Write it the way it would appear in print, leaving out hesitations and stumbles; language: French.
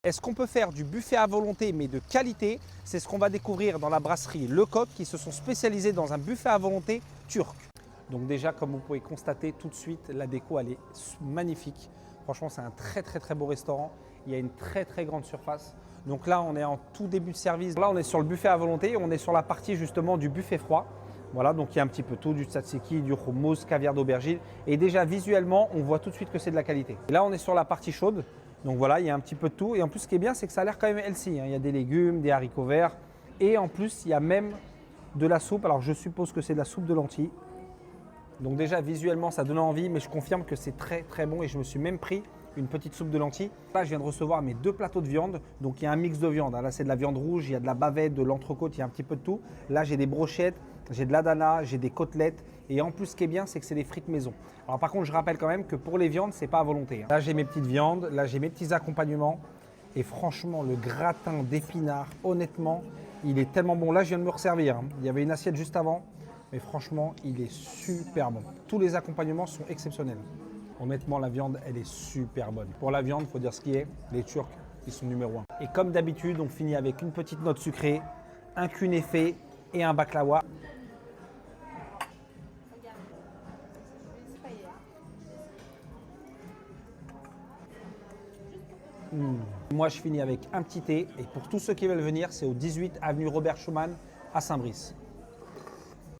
Est-ce qu'on peut faire du buffet à volonté mais de qualité? C'est ce qu'on va découvrir dans la brasserie Lecoq qui se sont spécialisés dans un buffet à volonté turc. Donc déjà, comme vous pouvez constater tout de suite, la déco elle est magnifique. Franchement, c'est un très beau restaurant. Il y a une très grande surface. Donc là, on est en tout début de service. Là, on est sur le buffet à volonté. On est sur la partie justement du buffet froid. Voilà, donc il y a un petit peu tout, du tzatziki, du hummus, caviar d'aubergine. Et déjà visuellement, on voit tout de suite que c'est de la qualité. Et là, on est sur la partie chaude. Donc voilà, il y a un petit peu de tout. Et en plus, ce qui est bien, c'est que ça a l'air quand même healthy. Il y a des légumes, des haricots verts. Et en plus, il y a même de la soupe. Alors, je suppose que c'est de la soupe de lentilles. Donc déjà, visuellement, ça donne envie. Mais je confirme que c'est très bon. Et je me suis même pris une petite soupe de lentilles. Là, je viens de recevoir mes 2 plateaux de viande. Donc, il y a un mix de viande. Là, c'est de la viande rouge, il y a de la bavette, de l'entrecôte, il y a un petit peu de tout. Là, j'ai des brochettes, j'ai de l'adana, j'ai des côtelettes. Et en plus, ce qui est bien, c'est que c'est des frites maison. Alors, par contre, je rappelle quand même que pour les viandes, c'est pas à volonté. Là, j'ai mes petites viandes. Là, j'ai mes petits accompagnements. Et franchement, le gratin d'épinards, honnêtement, il est tellement bon. Là, je viens de me resservir. Il y avait une assiette juste avant. Mais franchement, il est super bon. Tous les accompagnements sont exceptionnels. Honnêtement, la viande, elle est super bonne. Pour la viande, il faut dire ce qui est, les Turcs, ils sont numéro 1. Et comme d'habitude, on finit avec une petite note sucrée, un kunefe et un baklawa. Moi, je finis avec un petit thé. Et pour tous ceux qui veulent venir, c'est au 18 avenue Robert Schumann à Saint-Brice.